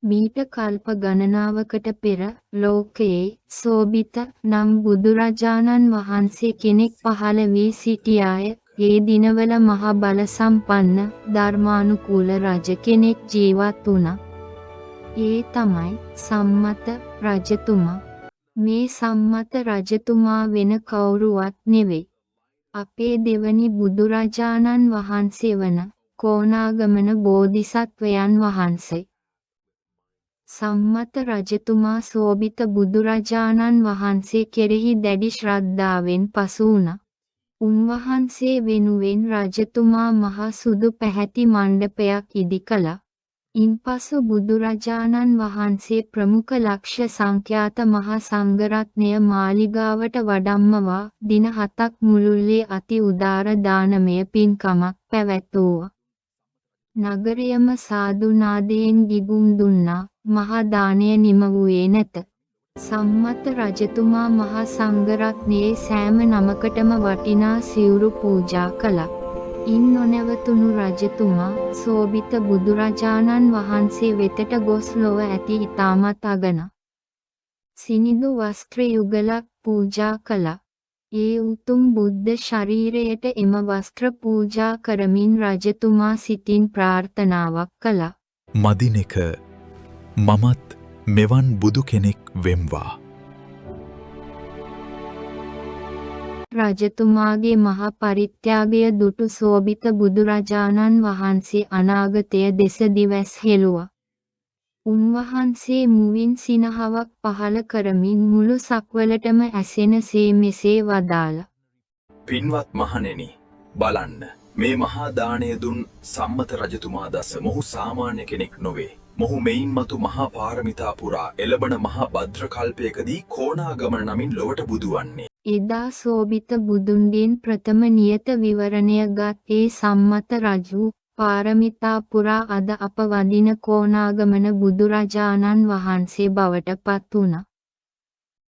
මීට කල්ප ගණනාවකට පෙර ලෝකයේ සෝබිත නම් බුදුරජාණන් වහන්සේ කෙනෙක් පහළ වී සිටියාය. ඒ දිනවල මහ බල සම්පන්න ධර්මානුකූල රජ කෙනෙක් ජීවත් වුණා. ඒ තමයි සම්මත රජතුමා. මේ සම්මත රජතුමා වෙන කවුරුවත් නෙවෙයි. අපේ දෙවනි බුදුරජාණන් වහන්සේ වන කොණාගමන බෝධිසත්වයන් වහන්සේ. සම්මත රජතුමා සෝබිත බුදුරජාණන් වහන්සේ කෙරෙහි දැඩි ශ්‍රද්ධාවෙන් පසු වුණා. උන්වහන්සේ වෙනුවෙන් රජතුමා මහ සුදු පැහැති මණ්ඩපයක් ඉදි කළා. ඉන්පසු බුදුරජාණන් වහන්සේ ප්‍රමුඛ ලක්ෂ සංඛ්‍යාත මහ සංඝරත්නය මාලිගාවට වඩම්මවා දින 7ක් මුළුල්ලේ අති උදාර දානමය පින්කමක් පැවැත්වුවා. නගරයම සාදු නාදයෙන් ගිගුම් දුන්නා. මහා දානය නිම වූයේ නැත. සම්මත රජතුමා මහා සංඝරත්නයේ සෑම නමකටම වටිනා සිවුරු පූජා කළා. ඉන් නොනැවතුණු රජතුමා සෝබිත බුදුරජාණන් වහන්සේ වෙතට ගොස් ලොව ඇති ඉතාමත් අගන සිනිඳු වස්ත්‍ර යුගලක් පූජා කළා. ඒ උතුම් බුද්ධ ශරීරයට එම වස්ත්‍ර පූජා කරමින් රජතුමා සිතින් ප්‍රාර්ථනාවක් කළා. මදිනෙක මමත් මෙවන් බුදු කෙනෙක් වෙම්වා. රජතුමාගේ මහ පරිත්‍යාගය දුටු සෝබිත බුදුරජාණන් වහන්සේ අනාගතය දෙස දිවැස් හෙළුවා. උන්වහන්සේ මුවින් සිනහවක් පහළ කරමින් මුළු සක්වලටම ඇසෙනසේ මෙසේ වදාළා. පින්වත් මහණෙනි, බලන්න. මේ මහා දාණය දුන් සම්මත රජතුමා දස මොහු සාමාන්‍ය කෙනෙක් නොවේ. මොහු මෙයින් මතු මහා පාරමිතා පුරා එළබන මහා භද්‍ර කල්පයකදී කොණාගමන නමින් ලොවට බුදු වන්නේ. එදා සෝබිත බුදුන්ගෙන් ප්‍රථම නියත විවරණය ගත් ඒ සම්මත රජු පාරමිතා පුරා අද අප වඳින කොණාගමන බුදුරජාණන් වහන්සේ බවට පත් වුණා.